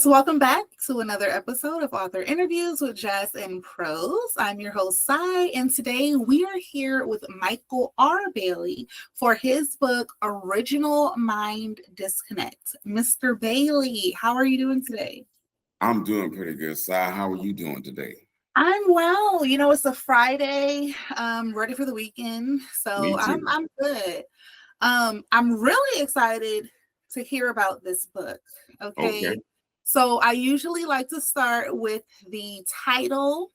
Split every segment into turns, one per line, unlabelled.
Yes, welcome back to another episode of Author Interviews with Jazz and Prose. I'm your host, Sai, and today we are here with Michael R. Bailey for his book, Original Mind Disconnect. Mr. Bailey, how are you doing today?
I'm doing pretty good, Sai. How are you doing today?
I'm well. You know, it's a Friday. Ready for the weekend, so
Me too.
I'm good. I'm really excited to hear about this book.
Okay.
Okay. So I usually like to start with the title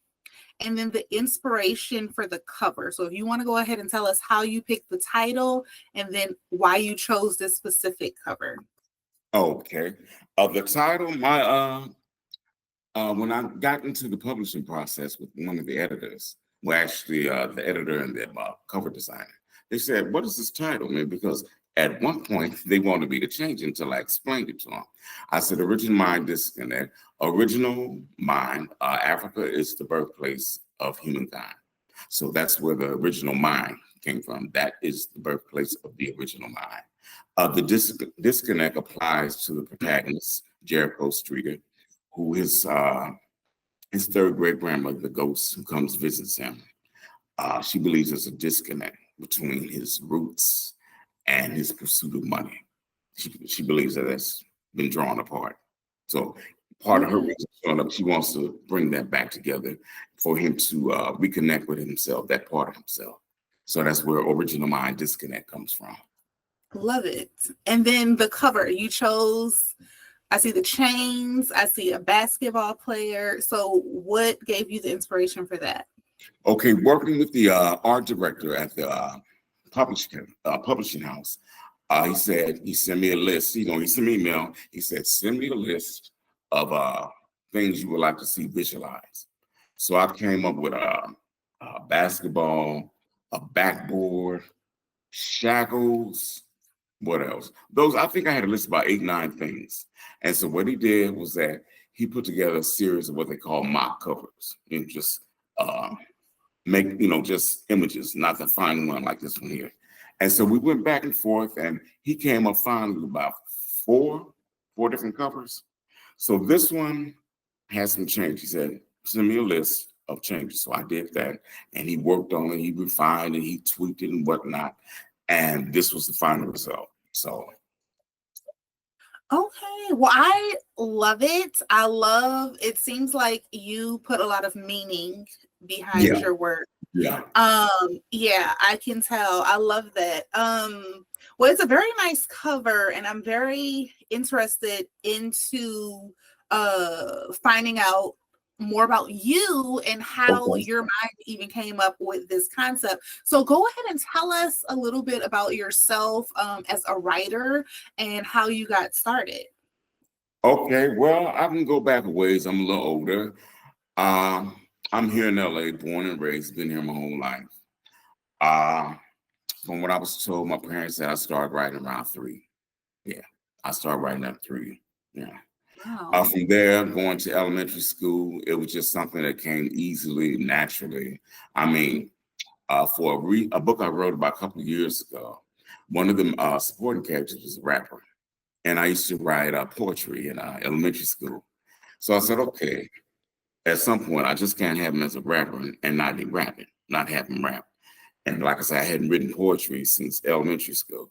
and then the inspiration for the cover. So if you want to go ahead and tell us how you picked the title and then why you chose this specific cover.
Okay. The title, when I got into the publishing process with one of the editors, well, actually, the editor and the cover designer, they said, "What is this title, man?" Because at one point they wanted me to change it until I explained it to them. I said, "Original Mind Disconnect. Original Mind. Africa is the birthplace of humankind. So that's where the original mind came from. That is the birthplace of the original mind. The disconnect applies to the protagonist, Jericho Streeter, who his third great grandmother, the ghost who comes visits him. She believes there's a disconnect between his roots and his pursuit of money. She believes that that's been drawn apart. So part of her reason showing up, she wants to bring that back together for him to reconnect with himself, that part of himself. So that's where original mind disconnect comes from.
Love it. And then the cover, you chose, I see the chains, I see a basketball player. So what gave you the inspiration for that?
Okay, working with the art director at the publishing house, he said he sent me a list. He sent me an email. He said, "Send me a list of things you would like to see visualized." So I came up with a basketball, a backboard, shackles. What else? Those, I think I had a list of about 8, 9 things. And so what he did was that he put together a series of what they call mock covers, and just uh, make, just images, not the final one like this one here. And so we went back and forth, and he came up finally with about four different covers. So this one has some change. He said, "Send me a list of changes." So I did that, and he worked on it. He refined it, he tweaked it and whatnot. And this was the final result. So
Okay. Well, I love it. I love it. Seems like you put a lot of meaning behind
yeah,
your work.
yeah.
Yeah, I can tell. I love that. Well, it's a very nice cover, and I'm very interested into finding out more about you and how
Okay.
your mind even came up with this concept. So go ahead and tell us a little bit about yourself as a writer and how you got started.
Okay. Well, I can go back a ways. I'm a little older. Um, I'm here in LA, born and raised, been here my whole life. Uh, from what I was told, my parents said I started writing around 3. Yeah, I started writing at 3. Yeah.
Wow.
From there, going to elementary school, it was just something that came easily, naturally. I mean, for a book I wrote about a couple of years ago, one of the supporting characters was a rapper. And I used to write poetry in elementary school. So I said, okay, at some point, I just can't have him as a rapper and not be rapping, not have him rap. And like I said, I hadn't written poetry since elementary school.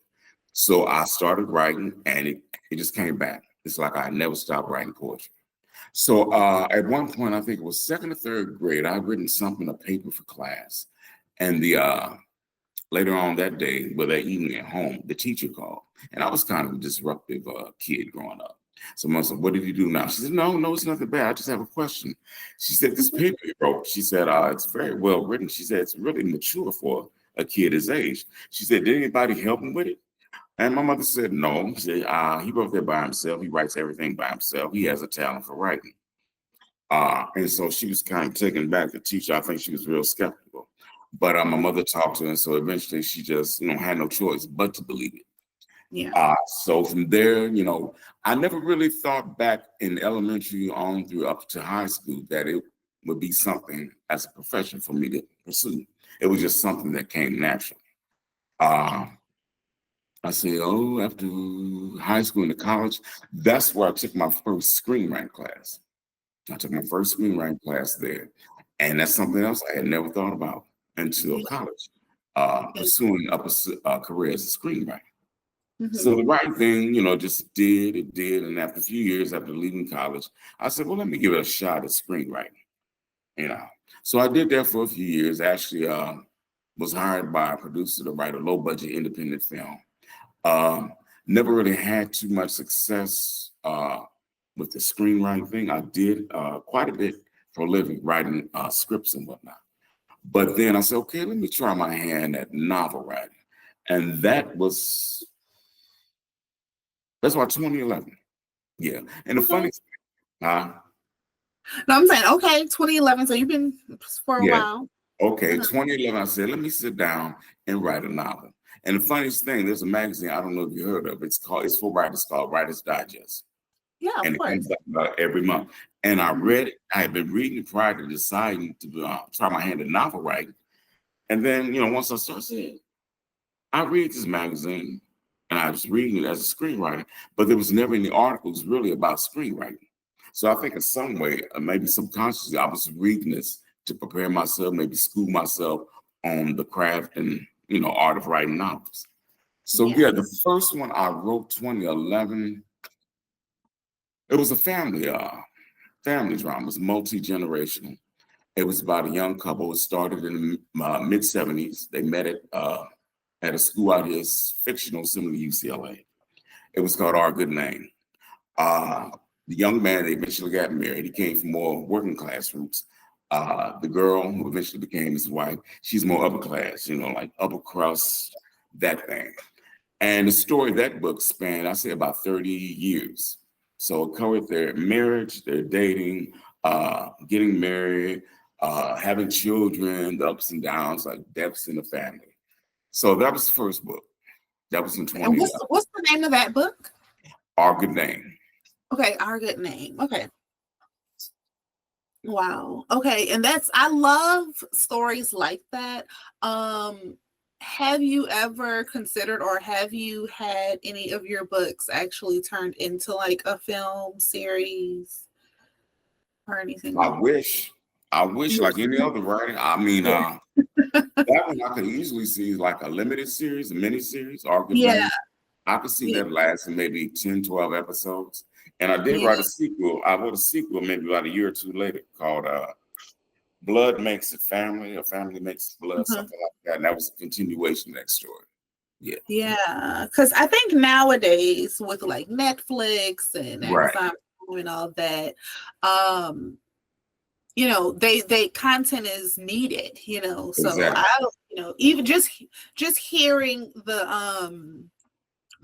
So I started writing, and it just came back. It's like I never stopped writing poetry. So at one point, I think it was second or third grade, I'd written something, a paper for class. And the later on that day, well, that evening at home, the teacher called. And I was kind of a disruptive kid growing up. So I said, "What did you do now?" She said, "No, it's nothing bad. I just have a question." She said, "This paper you wrote," she said, "It's very well written." She said, "It's really mature for a kid his age." She said, "Did anybody help him with it?" And my mother said, "No." She said, "He wrote that by himself. He writes everything by himself. He has a talent for writing." And so she was kind of taken back. The teacher, I think she was real skeptical. But my mother talked to her, and so eventually she just, had no choice but to believe it.
Yeah.
So from there, I never really thought back in elementary on through up to high school that it would be something as a profession for me to pursue. It was just something that came naturally. Uh, I said, oh, after high school and college, that's where I took my first screenwriting class. I took my first screenwriting class there. And that's something else I had never thought about until
Yeah.
college,
Yeah.
pursuing a career as a screenwriter. So
Mhm.
the right thing, just did, it did. And after a few years after leaving college, I said, well, let me give it a shot at screenwriting, you know. So I did that for a few years. Actually, was hired by a producer to write a low budget independent film. Um, Never really had too much success with the screenwriting thing. I did quite a bit for a living, writing scripts and whatnot. But then I said, okay, let me try my hand at novel writing. And that's why 2011. Yeah. And the
Okay.
funny uh,
No, I'm saying okay, 2011. So you've been for a
yeah,
while.
okay,
Uh-huh.
2011, I said, let me sit down and write a novel. And the funniest thing, there's a magazine, I don't know if you heard of it. It's for writers called Writers Digest.
Yeah, of
And it
course.
comes out every month. And I
Mhm.
read it. I had been reading it prior to deciding to try my hand at novel writing. And then, once I started saying, I read this magazine and I was reading it as a screenwriter, but there was never any articles really about screenwriting. So I think in some way, maybe subconsciously, I was reading this to prepare myself, maybe school myself on the craft and, art of writing novels. So yeah, the
Yes.
first one I wrote 2011, it was a family drama. It was multi-generational. It was about a young couple. It started in the mid 70s. They met at a school out here, fictional, similar to UCLA. It was called Our Good Name. Uh, the young man, they eventually got married. He came from more working class roots. The girl who eventually became his wife, she's more upper class, like upper crust, that thing. And the story of that book spanned, I say, about 30 years. So it covered their marriage, their dating, getting married, having children, the ups and downs, like deaths in the family. So that was the first book. That was in
And
2011.
what's the name of that book?
Our Good Name.
Okay, Our Good Name. Okay. Wow. Okay, and I love stories like that. Um, have you ever considered or have you had any of your books actually turned into like a film series or anything
I
like
wish, I wish, like any other writing. I mean,
that?
that one I could easily see like a limited series, a mini series, Our Good
Yeah,
Name. I could see
yeah,
that lasting maybe 10, 12 episodes. And I did
yeah.
write a sequel. I wrote a sequel maybe about a year or two later called Blood Makes It Family, or Family Makes It Blood,
Mhm.
something like that. And that was a continuation of that story. Yeah.
Yeah, because I think nowadays with like Netflix and
Right.
Amazon and all that, um, they content is needed, so
Exactly.
I, even just hearing the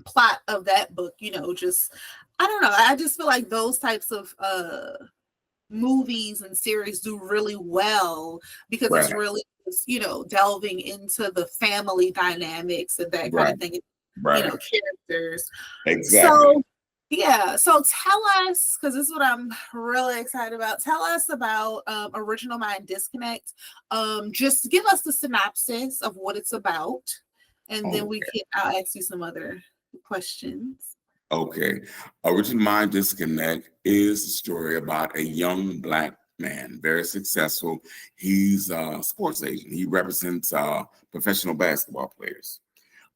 plot of that book, just I don't know, I just feel like those types of movies and series do really well because it's
Right.
really delving into the family dynamics and that kind
Right.
of thing,
Right.
characters.
Exactly.
So yeah, so tell us, because this is what I'm really excited about. Tell us about Original Mind Disconnect. Just give us the synopsis of what it's about, and then
Oh,
I'll ask you some other questions.
okay. Original Mind Disconnect is a story about a young Black man, very successful. He's a sports agent. He represents professional basketball players.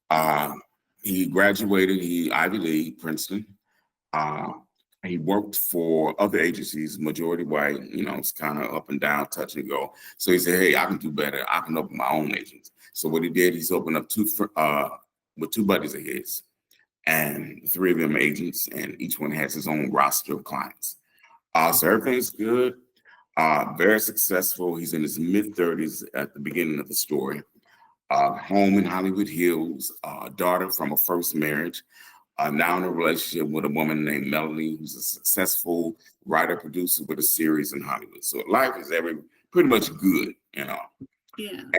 Uh, he graduated, Ivy League, Princeton. Uh, he worked for other agencies, majority white, it's kind of up and down, touch and go. So he said, hey, I can do better. I can open my own agents. So what he did, he's opened up with two buddies of his, and three of them are agents, and each one has his own roster of clients. So everything's good, very successful. He's in his mid-30s at the beginning of the story. Home in Hollywood Hills, daughter from a first marriage, now in a relationship with a woman named Melanie, who's a successful writer producer with a series in Hollywood. So life is pretty much good.
Yeah.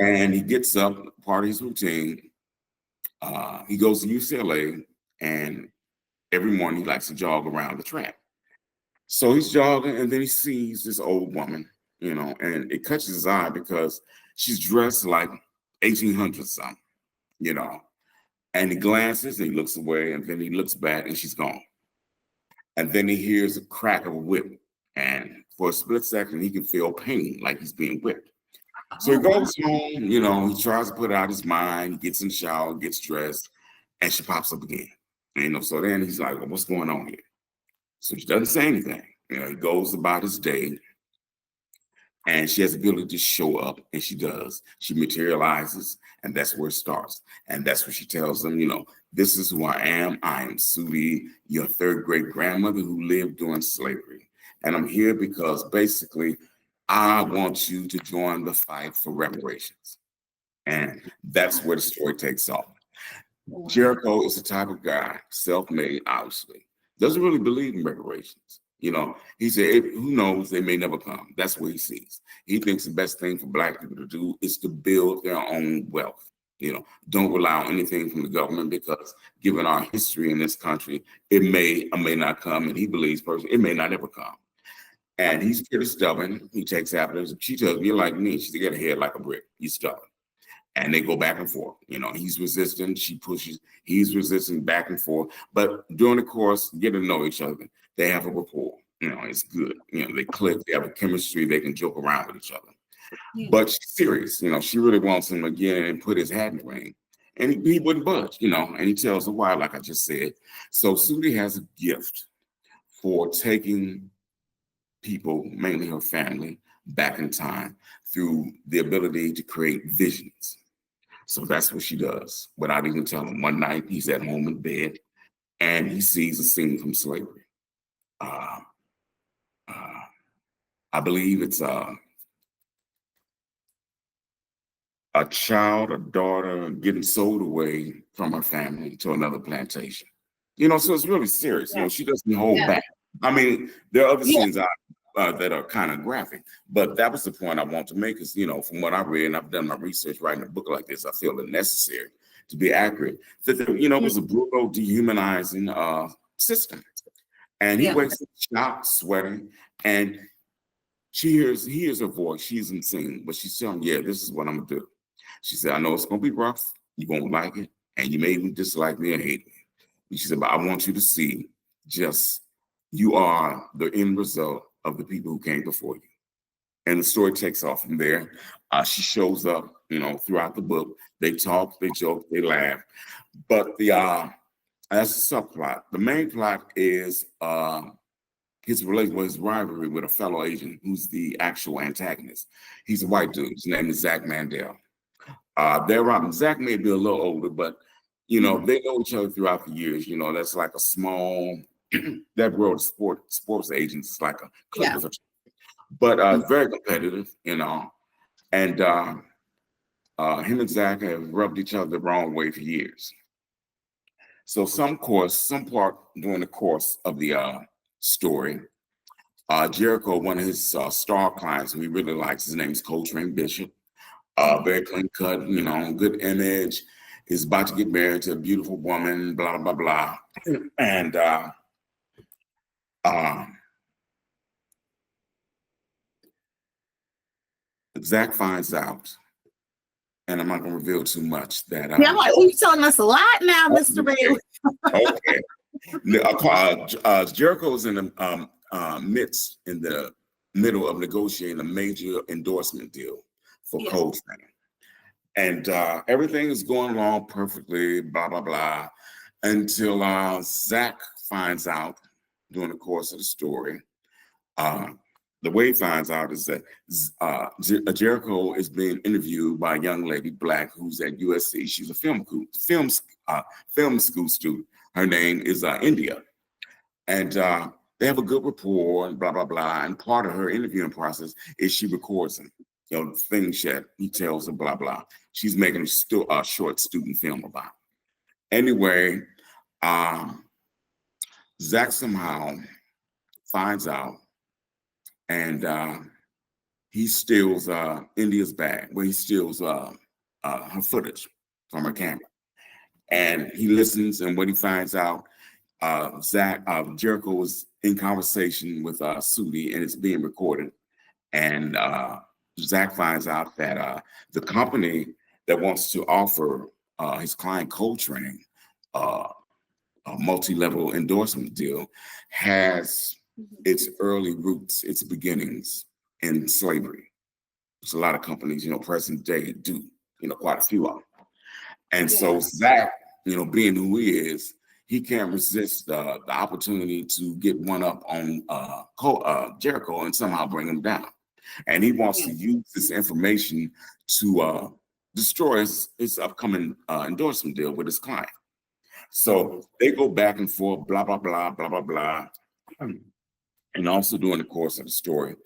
And he gets up, part of his routine. He goes to UCLA, and every morning he likes to jog around the track. So he's jogging, and then he sees this old woman, and it catches his eye because she's dressed like 1800 something, you know. And he glances and he looks away, and then he looks back and she's gone. And then he hears a crack of a whip. And for a split second, he can feel pain like he's being whipped. So he goes home, he tries to put out his mind, he gets in the shower, gets dressed, and she pops up again. So then he's like, well, what's going on here? So she doesn't say anything. He goes about his day, and she has the ability to show up, and she does. She materializes, and that's where it starts. And that's what she tells them, this is who I am. I am Sudi, your third great grandmother who lived during slavery. And I'm here because basically I want you to join the fight for reparations. And that's where the story takes off. Jericho is the type of guy, self-made, obviously, doesn't really believe in reparations. He said, who knows, they may never come. That's what he sees. He thinks the best thing for Black people to do is to build their own wealth. Don't rely on anything from the government, because given our history in this country, it may or may not come. And he believes personally, it may not ever come. And he's pretty stubborn. He takes after her. She tells me, you're like me. She's got a head like a brick. He's stubborn. And they go back and forth. He's resistant. She pushes. He's resisting, back and forth. But during the course, get to know each other. They have a rapport. It's good. They click. They have a chemistry. They can joke around with each other. Yeah. But she's serious. She really wants him again and put his hat in the ring. And he wouldn't budge, and he tells her why, like I just said. So Sudi has a gift for taking people, mainly her family, back in time through the ability to create visions. So that's what she does without even telling him. One night he's at home in bed and he sees a scene from slavery. I believe it's a child, a daughter getting sold away from her family to another plantation. So it's really serious. She doesn't hold back. I mean, there are other scenes that are kind of graphic, but that was the point I want to make is, from what I read, and I've done my research writing a book like this, I feel it necessary to be accurate, that, it was a brutal, dehumanizing system. And he wakes up shocked, sweating, and he hears her voice. She's insane, but she's telling him, this is what I'm going to do. She said, I know it's going to be rough. You won't like it. And you may even dislike me or hate me. And she said, but I want you to see you are the end result of the people who came before you. And the story takes off from there. She shows up, throughout the book. They talk, they joke, they laugh. But that's a subplot. The main plot is his rivalry with a fellow agent who's the actual antagonist. He's a white dude. His name is Zach Mandel. Zach may be a little older, but they know each other throughout the years. That's like a small that world of sports agents is like a click of a, but very competitive, and him and Zach have rubbed each other the wrong way for years. So some part during the course of the story, Jericho, one of his star clients who he really likes, his name is Coltrane Bishop, very clean cut, good image, is about to get married to a beautiful woman, blah, blah, blah. And Zach finds out, and I'm not going to reveal too much, that
I'm like, you're telling us a lot now, Mr. Bailey.
Okay. Jericho's in the in the middle of negotiating a major endorsement deal for Coltrane. And everything is going along perfectly, blah, blah, blah, until Zach finds out during the course of the story. The way he finds out is that Jericho is being interviewed by a young lady, Black, who's at USC. She's a film school student. Her name is India. And they have a good rapport and blah, blah, blah. And part of her interviewing process is she records him. Things that he tells her, blah, blah. She's making a short student film about it. Anyway, Zach somehow finds out, and he steals India's bag, where he steals her footage from her camera. And he listens, and when he finds out, Jericho was in conversation with Sudi, and it's being recorded. And Zach finds out that the company that wants to offer his client Coltrane, a multi-level endorsement deal, has its early roots, its beginnings in slavery. There's a lot of companies, present day do, quite a few of them. And so Zach, being who he is, he can't resist the opportunity to get one up on Jericho and somehow bring him down. And he wants to use this information to destroy his upcoming endorsement deal with his client. So they go back and forth, blah, blah, blah, blah, blah, blah. And also during the course of the story,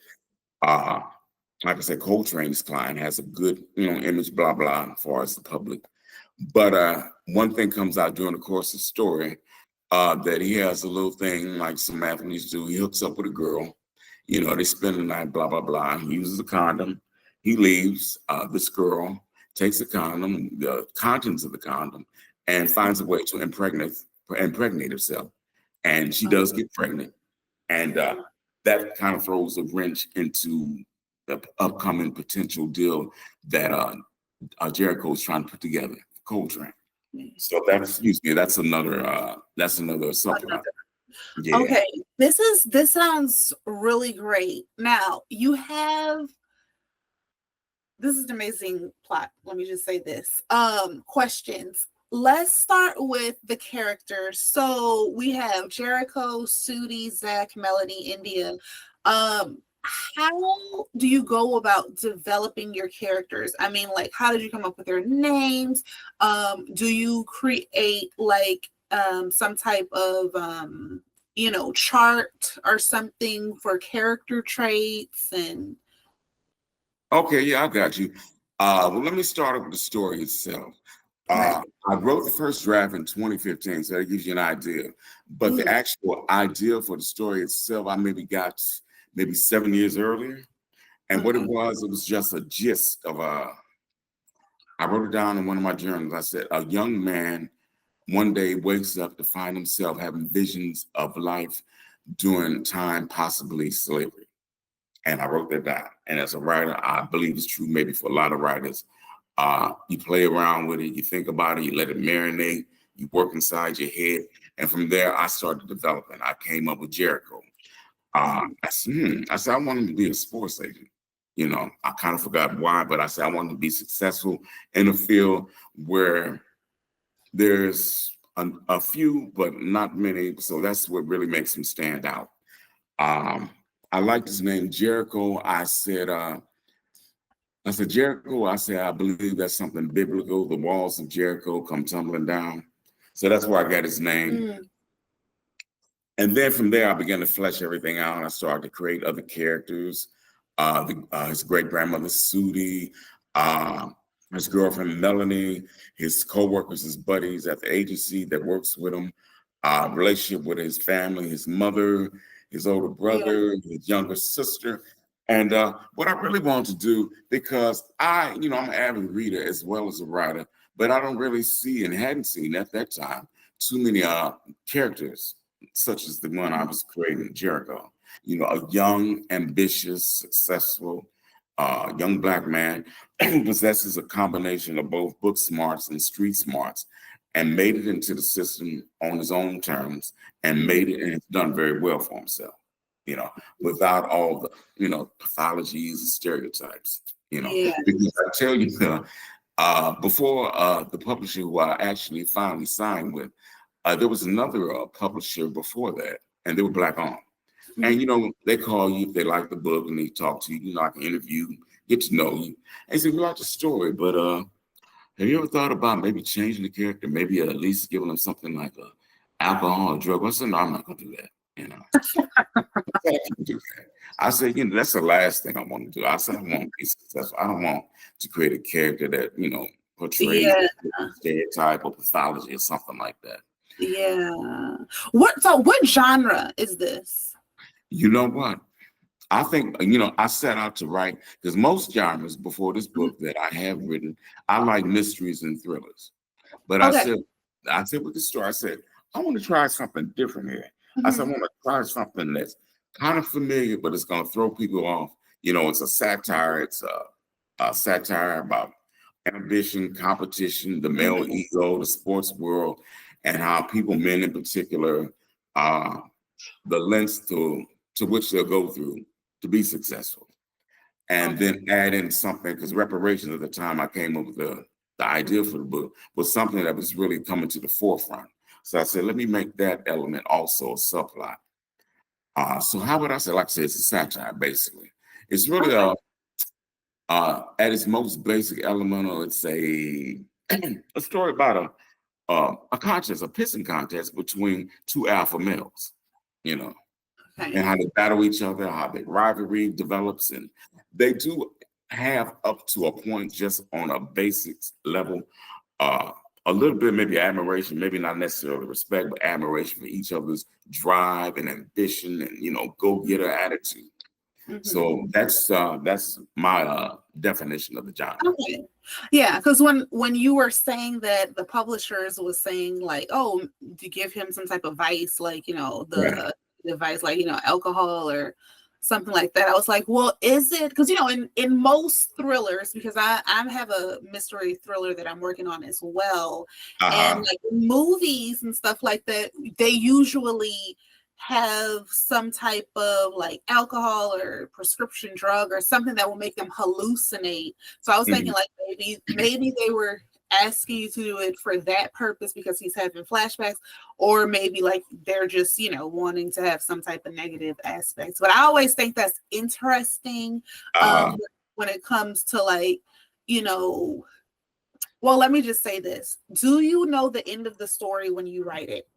like I said, Coltrane's client has a good, image, blah, blah, as far as the public. But one thing comes out during the course of the story, that he has a little thing like some athletes do. He hooks up with a girl, they spend the night, blah, blah, blah. He uses a condom. He leaves. This girl takes the condom, the contents of the condom, and finds a way to impregnate herself. And she does get pregnant. And that kind of throws a wrench into the upcoming potential deal that Jericho is trying to put together, Coltrane. So that's another supplement. Yeah.
Okay, this sounds really great. Now this is an amazing plot. Let me just say this. Questions. Let's start with the characters. So we have Jericho, Sudi, Zach, Melody, India. How do you go about developing your characters? I mean, like, how did you come up with their names? Do you create like some type of chart or something for character traits? And
okay, yeah, I got you. Well, let me start with the story itself. I wrote the first draft in 2015, so that gives you an idea. But the actual idea for the story itself, I got maybe 7 years earlier. And what it was just a gist of I wrote it down in one of my journals. I said, a young man one day wakes up to find himself having visions of life during time, possibly slavery. And I wrote that down. And as a writer, I believe it's true maybe for a lot of writers. You play around with it, you think about it, you let it marinate, you work inside your head. And from there, I started developing. I came up with Jericho. I said, I want him to be a sports agent. I kind of forgot why, but I said, I want him to be successful in a field where there's a few, but not many. So that's what really makes him stand out. I liked his name, Jericho. I said, Jericho, I believe that's something biblical. The walls of Jericho come tumbling down. So that's where I got his name. And then from there, I began to flesh everything out. I started to create other characters. His great-grandmother, Sudi, his girlfriend, Melanie, his co-workers, his buddies at the agency that works with him, relationship with his family, his mother, his older brother, his younger sister. And what I really wanted to do, because I'm an avid reader as well as a writer, but I don't really see and hadn't seen at that time too many characters such as the one I was creating, Jericho. A young, ambitious, successful, young Black man who possesses a combination of both book smarts and street smarts, and made it into the system on his own terms, and made it and has done very well for himself. Without all the, pathologies and stereotypes, because I tell you, before the publisher who I actually finally signed with, there was another publisher before that, and they were Black owned. And, they call you if they like the book and they talk to you, I can interview, get to know you. And say, we like the story, but have you ever thought about maybe changing the character, maybe at least giving them something like alcohol or drug? I said, no, I'm not going to do that. I said, that's the last thing I want to do. I said, I want to be successful. I don't want to create a character that, portrays a stereotype or pathology or something like that.
Yeah. What genre is this?
You know what? I think, I set out to write, because most genres before this book that I have written, I like mysteries and thrillers. But I said with the story, I said, I want to try something different here. I said, I want to try something that's kind of familiar, but it's going to throw people off. It's a satire. It's a satire about ambition, competition, the male
Mhm.
ego, the sports world, and how people, men in particular, the lengths to which they'll go through to be successful. And
Okay.
then add in something, because reparations at the time I came up with the idea for the book was something that was really coming to the forefront. So I said, let me make that element also a subplot. So how would I say, like I said, it's a satire, basically. It's really
Okay.
at its most basic elemental, it's a story about a contest, a pissing contest between two alpha males, you know, and
Okay.
how they battle each other, how their rivalry develops. And they do have up to a point, just on a basic level, uh, a little bit maybe admiration, maybe not necessarily respect, but admiration for each other's drive and ambition and, go-getter attitude.
Mhm.
So that's my definition of the genre.
Okay. Yeah, because when you were saying that the publishers was saying like, oh, to give him some type of vice, like
Right.
the advice, like alcohol or something like that. I was like, well, is it because in most thrillers, because I have a mystery thriller that I'm working on as well, and
Uh-huh.
like movies and stuff like that, they usually have some type of like alcohol or prescription drug or something that will make them hallucinate. So I was thinking
Mhm.
like maybe they were asking you to do it for that purpose because he's having flashbacks, or maybe like they're just wanting to have some type of negative aspects. But I always think that's interesting
Uh-huh.
when it comes to like you know well, let me just say this. Do you know the end of the story when you write it?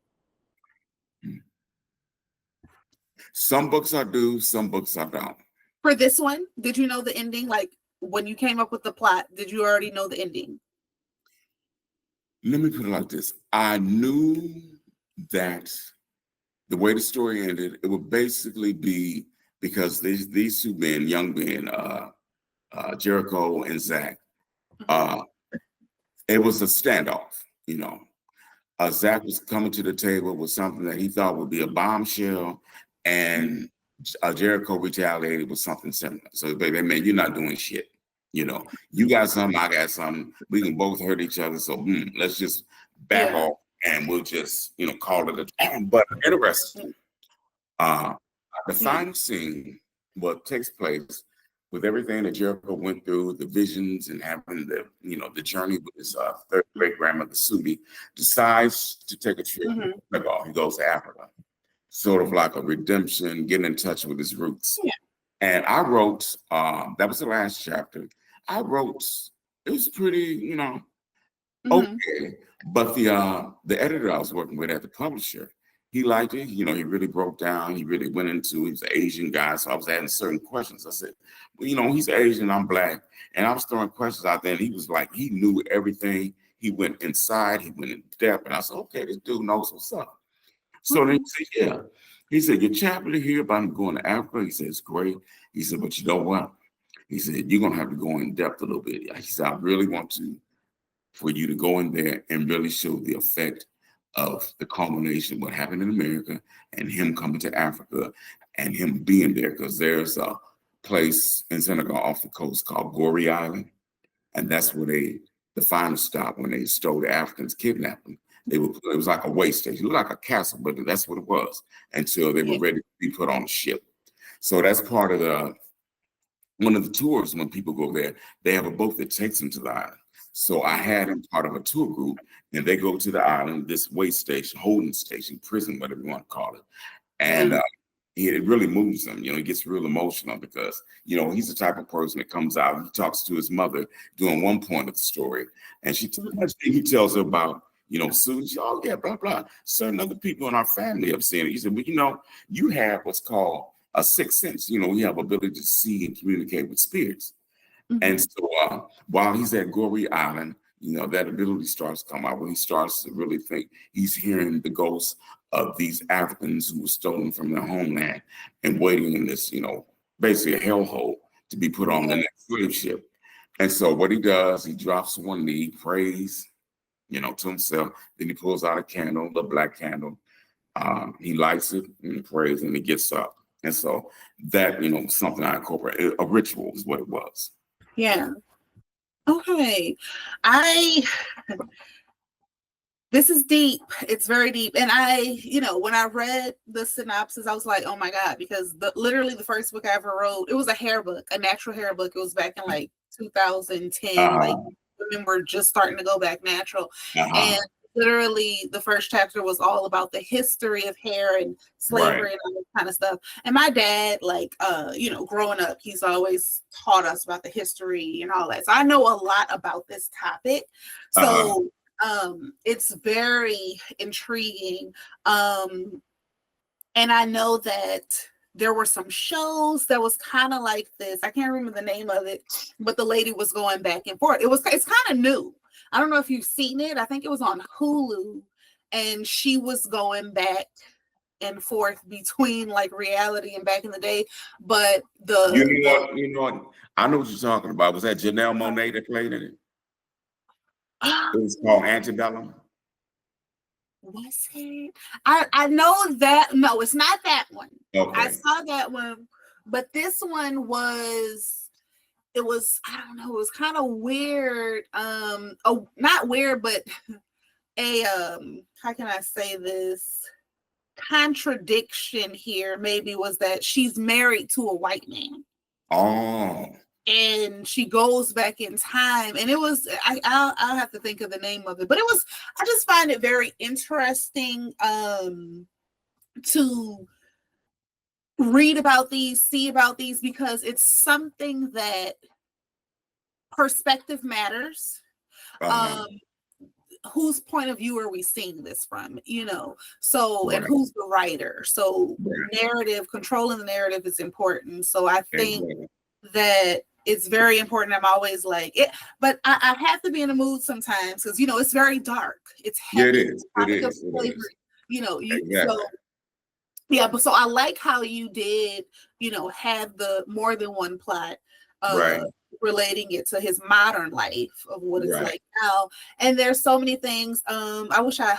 Some books I do, some books I don't.
For this one, did you know the ending? Like when you came up with the plot, did you already know the ending?
Let me put it like this. I knew that the way the story ended, it would basically be because these two men, young men, Jericho and Zach,
Mhm.
uh, it was a standoff, you know. Zach was coming to the table with something that he thought would be a bombshell, and Jericho retaliated with something similar. So, baby, man, you're not doing shit. You got something, I got something. We can both hurt each other. So, let's just back
Yeah.
off and we'll just, call it a. But interesting, uh, the
Yeah.
final scene, what takes place with everything that Jericho went through, the visions and having the journey with his third great grandmother, Sudi, decides to take a trip to
Mhm.
Senegal. He goes to Africa, sort of like a redemption, getting in touch with his roots.
Yeah.
And I wrote, that was the last chapter. I wrote, it was pretty,
Mhm.
okay. But the editor I was working with at the publisher, he liked it. He really broke down. He really went into. He was an Asian guy, so I was adding certain questions. I said, well, he's Asian, I'm black, and I was throwing questions out there. And he was like, he knew everything. He went inside. He went in depth, and I said, okay, this dude knows what's up. So then
Okay.
he said, yeah. He said, your chapter here about him going to Africa. He said, it's great. He said, but you know what? He said, you're gonna have to go in depth a little bit. He said, I really want to for you to go in there and really show the effect of the culmination of what happened in America and him coming to Africa and him being there, because there's a place in Senegal off the coast called Goree Island, and that's where the final stop when they stole the Africans, kidnapped them. It was like a way station. It looked like a castle, but that's what it was until they were
Yeah.
ready to be put on a ship. So that's part of one of the tours. When people go there, they have a boat that takes them to the island. So I had him part of a tour group, and they go to the island, this way station, holding station, prison, whatever you want to call it. And
Yeah.
it really moves him. He gets real emotional because, he's the type of person that comes out, he talks to his mother during one point of the story. And he tells her about, Sue. She, oh, yeah, blah, blah. Certain other people in our family have seen it. He said, well, you have what's called a sixth sense. We have ability to see and communicate with spirits. And
Mhm.
so while he's at Goree Island, that ability starts to come out when he starts to really think he's hearing the ghosts of these Africans who were stolen from their homeland and waiting in this, basically a hellhole to be put on the next slave ship. And so what he does, he drops one knee, prays, to himself. Then he pulls out a candle, the black candle. He lights it and he prays and he gets up. And so that, something I incorporate, a ritual is what it was.
Yeah. Okay. I This is deep. It's very deep. And when I read the synopsis, I was like, oh my God, because literally the first book I ever wrote, it was a hair book, a natural hair book. It was back in like 2010. Like
Uh-huh.
women were just starting to go back natural.
Uh-huh.
And literally the first chapter was all about the history of hair and slavery
Right.
and all that kind of stuff. And my dad, growing up, he's always taught us about the history and all that. So I know a lot about this topic.
Uh-huh.
So it's very intriguing. And I know that there were some shows that was kind of like this. I can't remember the name of it, but the lady was going back and forth. It's kind of new. I don't know if you've seen it. I think it was on Hulu, and she was going back and forth between like reality and back in the day. But
You know what? I know what you're talking about. Was that Janelle Monáe that played in it? It was called Antebellum.
was it? I know that. No, it's not that one.
Okay.
I saw that one, but this one was. It was, I don't know, it was kind of weird. Not weird, but a how can I say this? Contradiction here maybe was that she's married to a white man.
Oh.
And she goes back in time, and it was I'll have to think of the name of it, but it was, I just find it very interesting to read about these, see about these, because it's something that perspective matters.
Uh-huh.
Whose point of view are we seeing this from, so, and
Right.
who's the writer? So
Right.
narrative, controlling the narrative is important. So I think
Exactly.
that it's very important. I'm always like it, but I have to be in a mood sometimes because it's very dark. It's
Yeah, it
heavy.
is.
The
It
topic of
is. It
slavery.
is.
You
Exactly.
so yeah, but so I like how you did, have the more than one plot,
Right.
relating it to his modern life of what it's
Right.
like now. And there's so many things. I wish I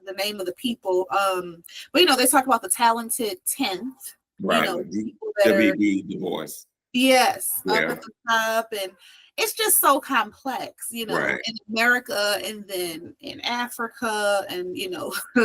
the name of the people. But they talk about the talented 10th,
Right.
people that are,
WB Du Bois.
yes, up
Yeah.
at the top, and it's just so complex,
Right.
in America and then in Africa, and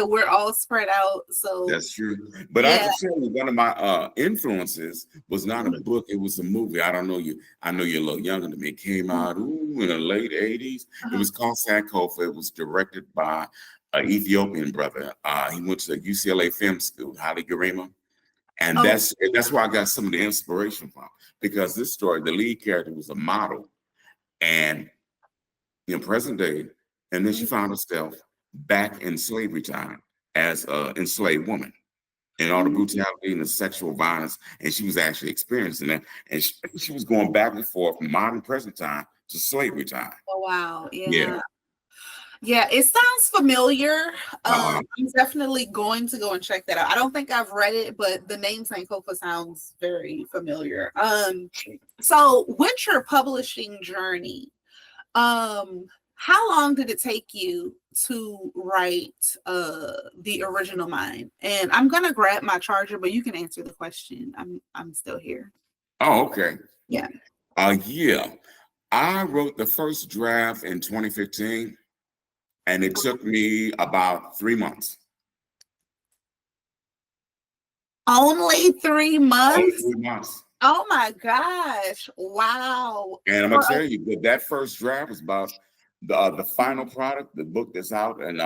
we're all spread out. So
That's true. But I have
yeah.
to tell you, one of my influences was not a
Mhm.
book, it was a movie. I don't know you. I know you're a little younger than me. It came out in the late 80s. It
Uh-huh.
was called Sankofa. It was directed by an Ethiopian brother. He went to the UCLA Film School, Haile Gerima. And
Oh,
that's where I got some of the inspiration from. Because this story, the lead character was a model and in present day, and then she
mhm.
found herself back in slavery time as an enslaved woman and all the
Mhm.
brutality and the sexual violence, and she was actually experiencing that, and she was going back and forth from modern present time to slavery time.
Oh, wow.
Yeah.
Yeah. Yeah, it sounds familiar.
Uh-huh.
I'm definitely going to go and check that out. I don't think I've read it, but the name Sankofa sounds very familiar. So with your publishing journey, how long did it take you to write the original Mind? And I'm gonna grab my charger, but you can answer the question. I'm still here.
Oh, okay.
Yeah.
Yeah. I wrote the first draft in 2015, and it took me about 3 months.
Only 3
Only
months?
3 months.
Oh my gosh. Wow.
And I'm
For
gonna tell you that that first draft is about the final product, the book that's out and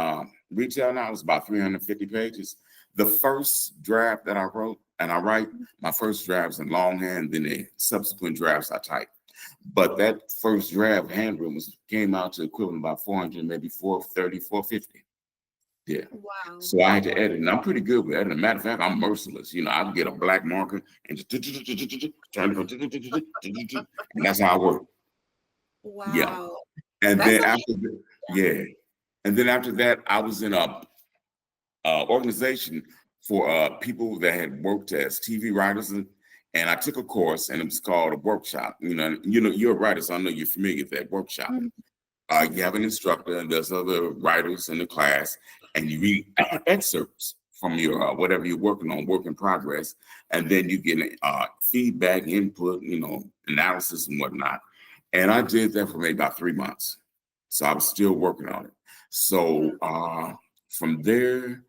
retail now is about 350 pages. The first draft that I wrote, and I write my first drafts in longhand, then the subsequent drafts I type. But that first draft handwritten came out to equivalent about 400, maybe 430, 450. Yeah.
wow.
So I had to edit, and I'm pretty good with editing. As a matter of fact, I'm merciless. I can get a black marker and just turn it, and that's how I work. Yeah.
Wow.
And
That's
then
a
after that, yeah. And then after that, I was in a organization for people that had worked as TV writers, and I took a course, and it was called a workshop. You're a writer, so I know you're familiar with that workshop.
Mhm.
You have an instructor, and there's other writers in the class, and you read excerpts from your whatever you're working on, work in progress, and then you get feedback, input, analysis and whatnot. And I did that for maybe about 3 months. So I was still working on it. So from there,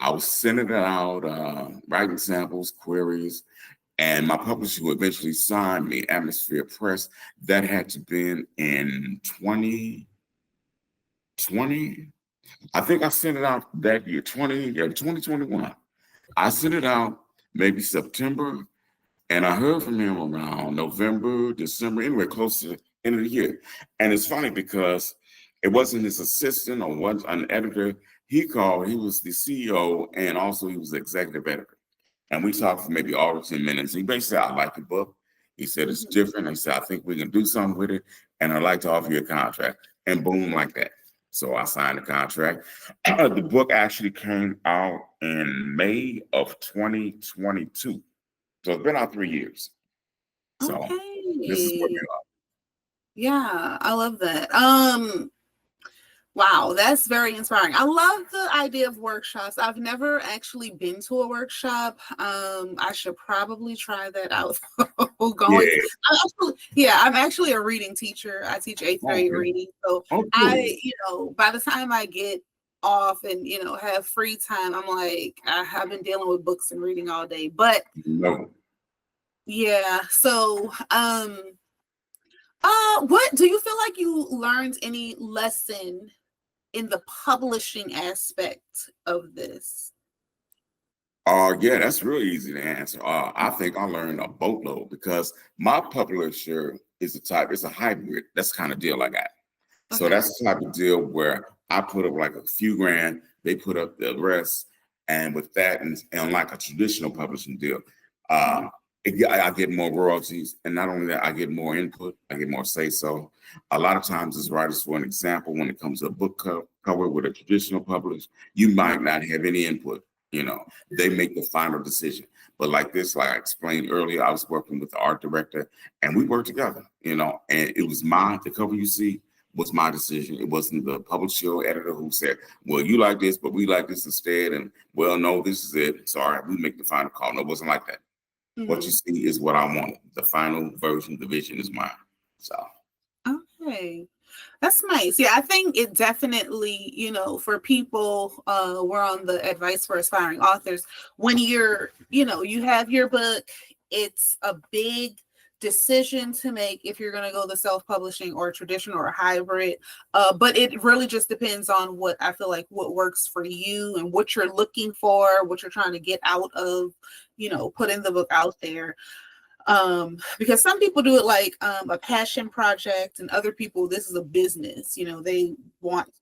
I was sending it out, writing samples, queries, and my publisher who eventually signed me, Atmosphere Press, that had to been in 2020. I think I sent it out that year, 2021. I sent it out maybe September, and I heard from him around November, December, anywhere close to the end of the year. And it's funny because it wasn't his assistant or was an editor. He called, he was the CEO, and also he was the executive editor. And we talked for maybe all of 10 minutes. He basically said, I like the book. He said, it's different. He said, I think we can do something with it. And I'd like to offer you a contract. And boom, like that. So I signed the contract. The book actually came out in May of 2022. So it's been out 3 years. So this is what we are.
Yeah, I love that. Wow, that's very inspiring. I love the idea of workshops. I've never actually been to a workshop. I should probably try that out. I'm actually a reading teacher. I teach 8th grade reading. So by the time I get off and have free time, I'm like, I have been dealing with books and reading all day. But yeah, so what do you feel like you learned any lesson in the publishing aspect of this?
Yeah, that's really easy to answer. I think I learned a boatload because my publisher is it's a hybrid. That's the kind of deal I got. Okay. So that's the type of deal where I put up like a few grand, they put up the rest, and with that, and like a traditional publishing deal, I get more royalties, and not only that, I get more input, I get more say so. A lot of times as writers, for an example, when it comes to a book cover with a traditional publisher, you might not have any input. They make the final decision. But like this, like I explained earlier, I was working with the art director, and we worked together, and it was the cover you see was my decision. It wasn't the publisher or editor who said, well, you like this, but we like this instead, and well, no, this is it. Sorry, we make the final call. No, it wasn't like that. What you see is what I wanted. The final version, the vision is mine. So.
Okay. That's nice. Yeah, I think it definitely, for people, we're on the advice for aspiring authors. When you're, you have your book, it's a big decision to make if you're going to go the self-publishing or traditional or hybrid. But it really just depends on what works for you and what you're looking for, what you're trying to get out of, putting the book out there. Because some people do it like a passion project, and other people, this is a business, they want to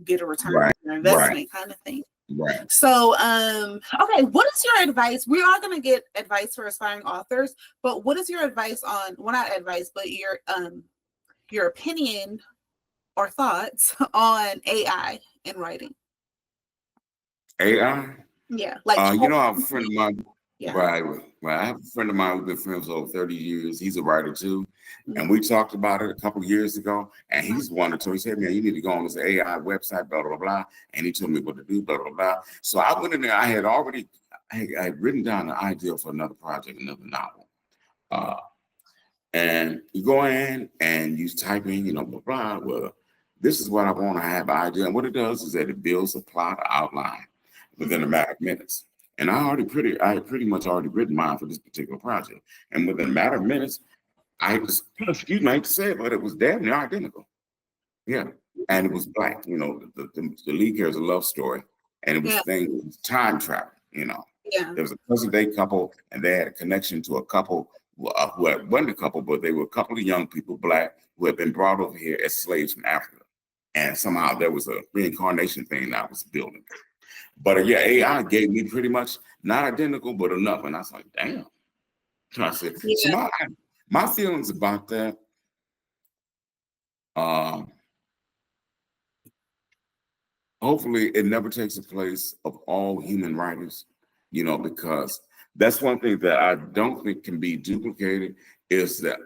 get a return on their investment kind of thing.
Right.
So, okay, what is your advice? We are going to get advice for aspiring authors, but what is your advice on, well, not advice, but your opinion or thoughts on AI in writing?
AI?
Yeah. Like,
I have a friend of mine.
Yeah.
Right. I have a friend of mine who's been friends for over 30 years. He's a writer too. And we talked about it a couple of years ago. And he's one that told me, he said, man, you need to go on this AI website, blah, blah, blah. And he told me what to do, blah, blah, blah. So I went in there. I had written down an idea for another project, another novel. And you go in and you type in, blah, blah. Well, this is what I want to have an idea. And what it does is that it builds a plot outline within a matter of minutes. And I had pretty much already written mine for this particular project. And within a matter of minutes, I hate to say it, but it was damn near identical. Yeah. And it was Black, the lead character is a love story. And it was time travel,
Yeah.
There was a present day couple, and they had a connection to a couple who wasn't a couple, but they were a couple of young people, Black, who had been brought over here as slaves from Africa. And somehow there was a reincarnation thing that I was building. But AI gave me pretty much not identical, but enough. And I was like, damn. I said, so my feelings about that, hopefully it never takes the place of all human writers, because that's one thing that I don't think can be duplicated is that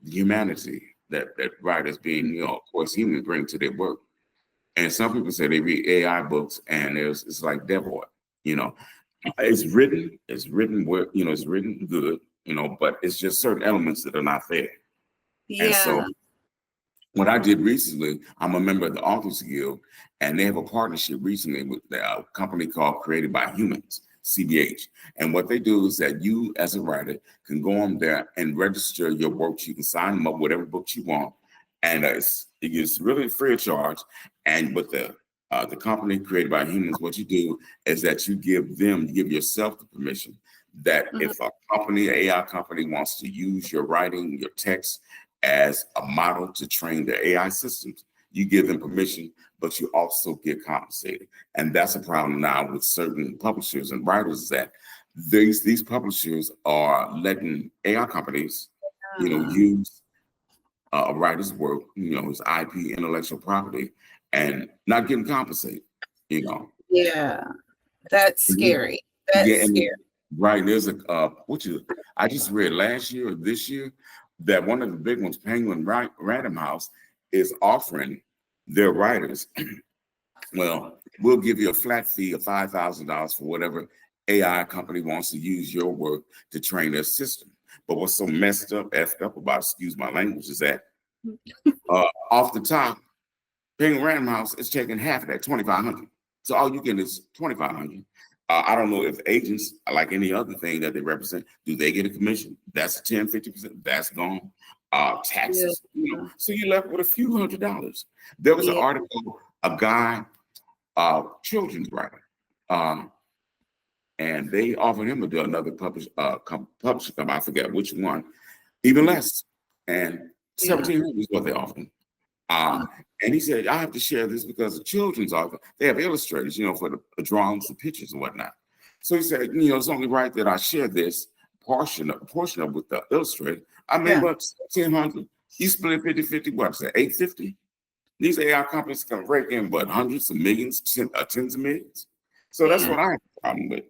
humanity that writers being, of course, human bring to their work. And some people say they read AI books and it's like devoid, it's written well, it's written good, but it's just certain elements that are not there.
Yeah.
And so what I did recently, I'm a member of the Authors Guild, and they have a partnership recently with a company called Created by Humans, CBH. And what they do is that you, as a writer, can go on there and register your works. You can sign them up, whatever books you want, and it's really free of charge. And with the company Created by Humans, what you do is that you give yourself the permission that if a company, an AI company, wants to use your writing, your text as a model to train their AI systems, you give them permission, but you also get compensated. And that's a problem now with certain publishers and writers, is that these publishers are letting AI companies, use a writer's work, his IP, intellectual property, and not getting compensated,
Yeah, that's scary. That's
Yeah,
scary.
right. There's I just read last year or this year that one of the big ones, Penguin Random House, is offering their writers, well, we'll give you a flat fee of $5,000 for whatever AI company wants to use your work to train their system. But what's so effed up about, excuse my language, is that off the top, Penguin Random House is taking half of that, 2,500. So all you get is 2,500. I don't know if agents, like any other thing that they represent, do they get a commission? That's 10, 50%. That's gone. Taxes, So you're left with a few $100s. There was an article, a guy, children's writer, and they offered him to do another publisher company. I forget which one, even less. And 1,700 is what they offered him. And he said, I have to share this because the children's author, they have illustrators, for the drawings, the pictures and whatnot. So he said, it's only right that I share this portion of with the illustrator. I made about 1,000. You split 50-50, what is that, 850? These AI companies can rake in, but hundreds of millions, tens of millions. So that's what I have a problem with,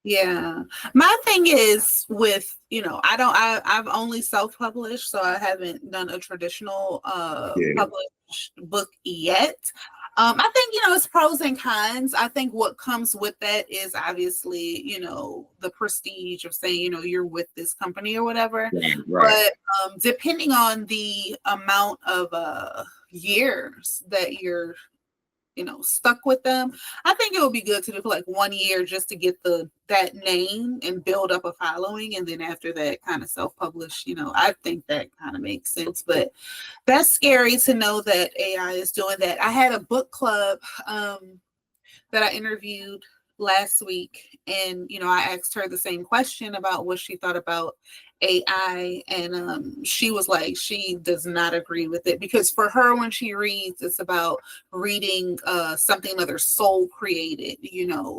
Yeah. My thing is with, I've only self-published, so I haven't done a traditional published book yet. I think, it's pros and cons. I think what comes with that is obviously, the prestige of saying, you're with this company or whatever.
Right.
But depending on the amount of years that you're stuck with them, I think it would be good to do for like 1 year just to get that name and build up a following, and then after that kind of self-publish. I think that kind of makes sense, but that's scary to know that AI is doing that. I had a book club that I interviewed last week, and I asked her the same question about what she thought about AI, and she was like, she does not agree with it, because for her, when she reads, it's about reading something another soul created,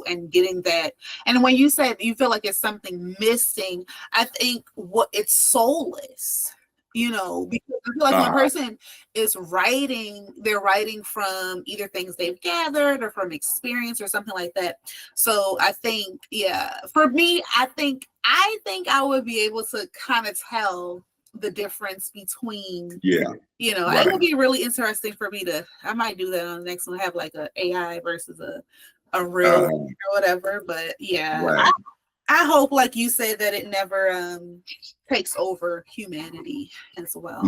and getting that. And when you said you feel like it's something missing, I think it's soulless. Because I feel like when a person is writing, they're writing from either things they've gathered or from experience or something like that. So I think, for me, I think I would be able to kind of tell the difference between, it would be really interesting for me I might do that on the next one, have like a AI versus a real or whatever. But I hope, like you said, that it never takes over humanity as well.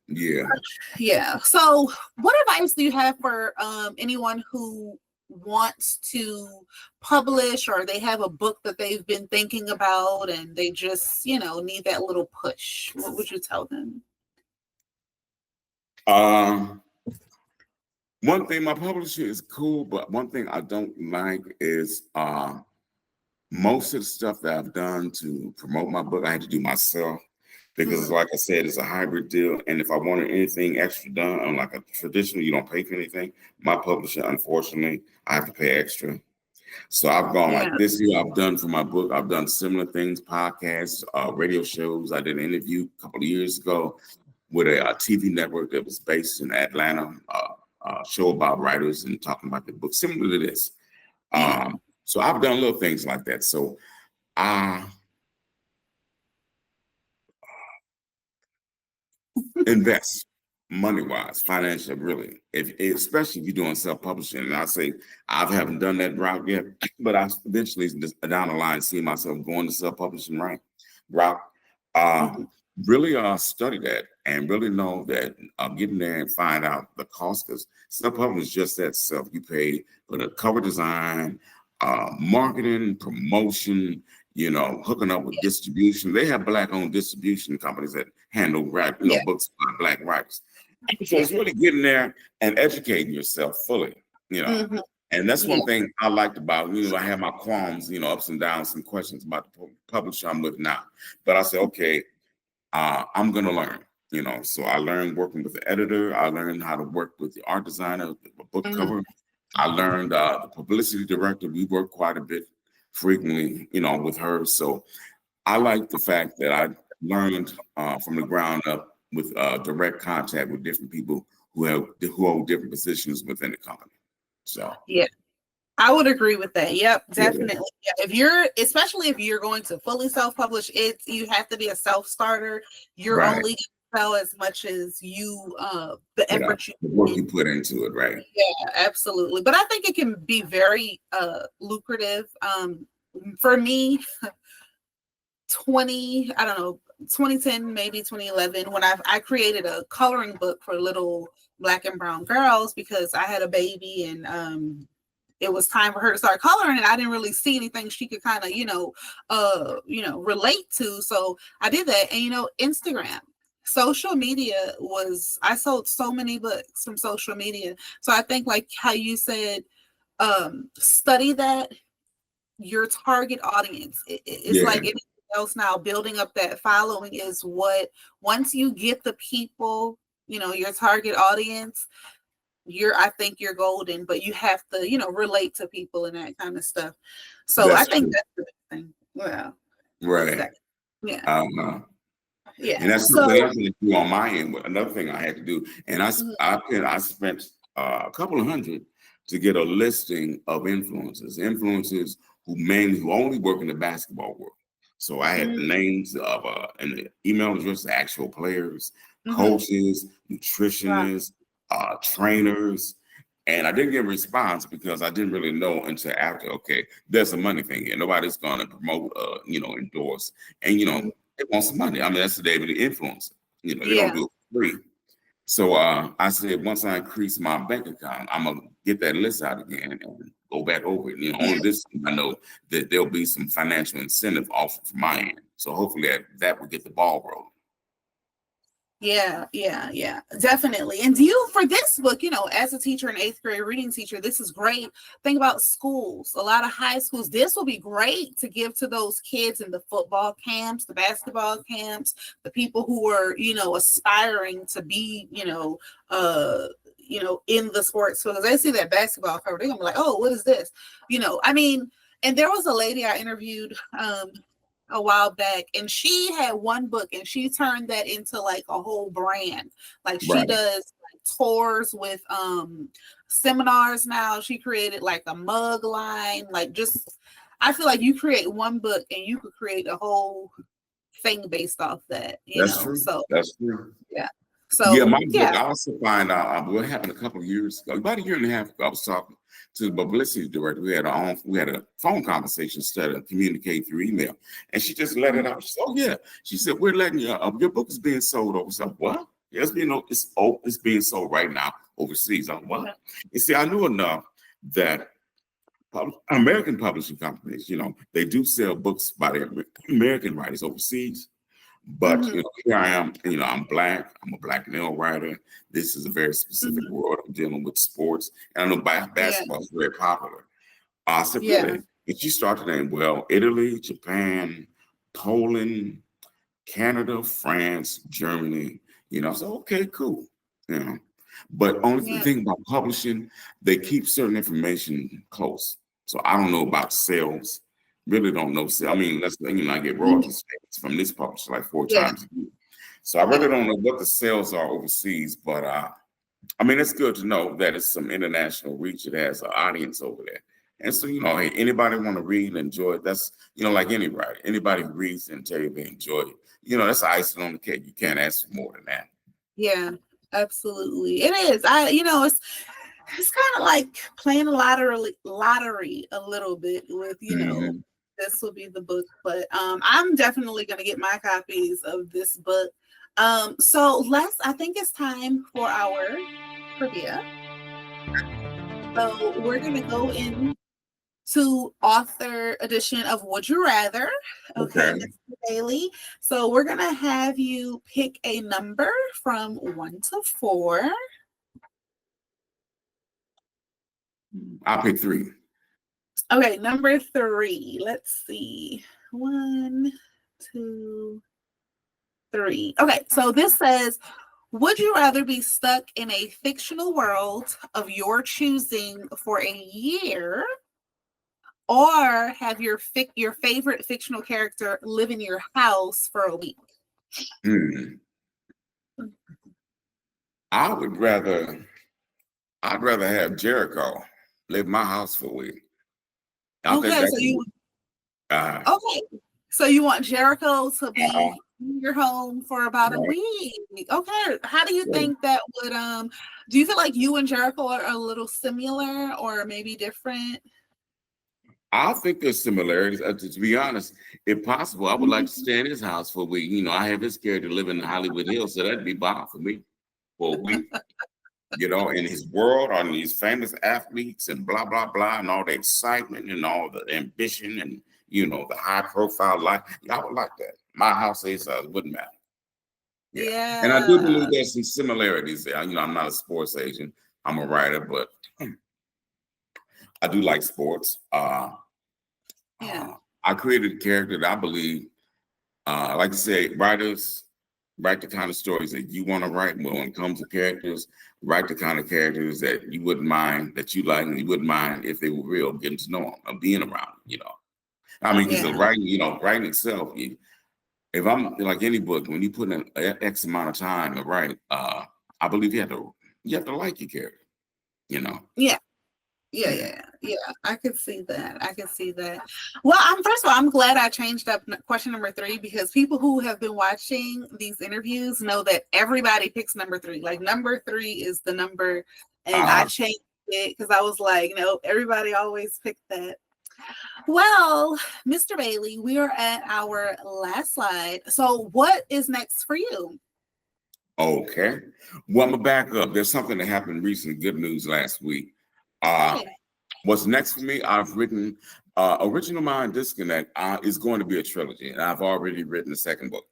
Yeah. So what advice do you have for anyone who wants to publish, or they have a book that they've been thinking about and they just, need that little push? What would you tell them?
One thing, my publisher is cool, but one thing I don't like is most of the stuff that I've done to promote my book, I had to do myself, because like I said, it's a hybrid deal. And if I wanted anything extra done, unlike a traditional, you don't pay for anything. My publisher, unfortunately, I have to pay extra. So I've gone like this year, I've done for my book, I've done similar things, podcasts, radio shows. I did an interview a couple of years ago with a TV network that was based in Atlanta, a show about writers and talking about the book, similar to this. So I've done little things like that. So invest money-wise, financially, really. Especially if you're doing self-publishing. And I say I haven't done that route yet, but I eventually down the line see myself going to self-publishing route. Really study that and really know that getting there and find out the cost, because self-publishing is just that stuff. You pay for the cover design, marketing, promotion, hooking up with distribution. They have Black-owned distribution companies that handle books by Black writers. So it's really getting there and educating yourself fully,
Mm-hmm.
And that's one thing I liked about, I have my qualms, ups and downs, some questions about the publisher I'm with now. But I said, okay, I'm going to learn, So I learned working with the editor. I learned how to work with the art designer, the book cover. I learned the publicity director. We work quite a bit frequently, with her. So I like the fact that I learned from the ground up with direct contact with different people who hold different positions within the company. So
yeah, I would agree with that. Yep, definitely. Yeah. Especially if you're going to fully self-publish, you have to be a self-starter. You're only sell as much as the effort
the work you put into it, right?
Yeah, absolutely. But I think it can be very lucrative. For me, 2010, maybe 2011, when I created a coloring book for little Black and brown girls because I had a baby and it was time for her to start coloring, and I didn't really see anything she could kind of, relate to. So I did that. And, Instagram, social media I sold so many books from social media. So I think like how you said, study that, your target audience. It's like anything else now, building up that following is once you get the people, your target audience, I think you're golden, but you have to, relate to people and that kind of stuff. So I think that's the big thing. Well,
right.
Yeah. Yeah.
And that's something else to do on my end. Another thing I had to do, and I spent a couple of $100 to get a listing of influencers who only work in the basketball world. So I had the names of and the email address of actual players, coaches, nutritionists, trainers, and I didn't get a response because I didn't really know until after. Okay, there's a money thing here. Nobody's going to promote, endorse, and they want some money. I mean, that's the day of the influencer. They don't do it for free. So I said, once I increase my bank account, I'm gonna get that list out again and go back over it. Only this time I know that there'll be some financial incentive offered from my end. So hopefully that will get the ball rolling.
Yeah, definitely. And for this book, as a teacher, an 8th grade reading teacher, this is great. Think about schools, a lot of high schools. This will be great to give to those kids in the football camps, the basketball camps, the people who are, aspiring to be, in the sports. So as they see that basketball cover, they're gonna be like, oh, what is this? And there was a lady I interviewed a while back, and she had one book and she turned that into like a whole brand. Like she does like tours with seminars now. She created like a mug line. I feel like you create one book and you could create a whole thing based off that.
That's true.
So
that's true.
Yeah. So
my book, I also find out what happened a couple of years ago, about a year and a half ago. I was talking to the publicity director. We had a phone conversation instead of communicating through email, and she just let it out. She said, "Oh yeah," she said, "We're letting you. Your book is being sold overseas." I said, "What? Yeah, it's being sold right now overseas." I'm what? You see, I knew enough that American publishing companies, they do sell books by their American writers overseas. But here I am, I'm Black. I'm a Black male writer. This is a very specific world. I'm dealing with sports, and I know basketball is very popular. I said, really? And she started name, Italy, Japan, Poland, Canada, France, Germany. I said, okay, cool. But only thing about publishing, they keep certain information close. So I don't know about sales. Really don't know. I mean, I get royalties from this publisher like 4 times a year. So I really don't know what the sales are overseas, but it's good to know that it's some international reach. It has an audience over there. And so, hey, anybody want to read and enjoy it, that's, like any writer, anybody who reads and tell you they enjoy it, that's icing on the cake. You can't ask for more than that.
Yeah, absolutely. It is. It's kind of like playing a lottery a little bit with, this will be the book, but I'm definitely going to get my copies of this book. So I think it's time for our trivia. So we're gonna go into author edition of Would You Rather. Okay,
Okay.
Mr. Bailey. So we're gonna have you pick a number from 1 to 4.
I'll pick 3.
Okay, number 3. Let's see. 1, 2, 3. Okay, so this says, would you rather be stuck in a fictional world of your choosing for a year, or have your favorite fictional character live in your house for a week?
I would rather, I'd rather have Jericho live in my house for a week. I think
Okay,
that can,
okay, so you want Jericho to
uh,
be in your home for about a
right.
week. Okay, how do you
Right.
think that would do you feel like you and Jericho are a little similar or maybe different?
I think there's similarities. To be honest, if possible, I would like to stay in his house for a week. I have his character living in Hollywood Hills, so that'd be bomb for me for a week. In his world, on these famous athletes and blah blah blah, and all the excitement and all the ambition and the high profile life. I would like that. My house is wouldn't matter. Yeah, and I do
Yeah.
believe there's some similarities there. I'm not a sports agent. I'm a writer, but I do like sports.
Yeah.
I created a character that I believe, like I say, writers write the kind of stories that you want to write. But when it comes to characters, write the kind of characters that you wouldn't mind, that you like, and you wouldn't mind if they were real, getting to know them, or being around. I mean, because
Yeah.
writing itself. If I'm like any book, when you put in an X amount of time to write, I believe you have to like your character.
Yeah. Yeah,
Yeah.
yeah, yeah. I could see that. I could see that. Well, first of all, I'm glad I changed up question number 3, because people who have been watching these interviews know that everybody picks number 3. Like number 3 is the number, and I changed it because I was like, no, everybody always picked that. Well, Mr. Bailey, we are at our last slide. So, what is next for you?
Okay. Well, I'm gonna back up. There's something that happened recently. Good news last week. Uh,
Okay.
what's next for me? I've written Original Mind Disconnect is going to be a trilogy, and I've already written the second book.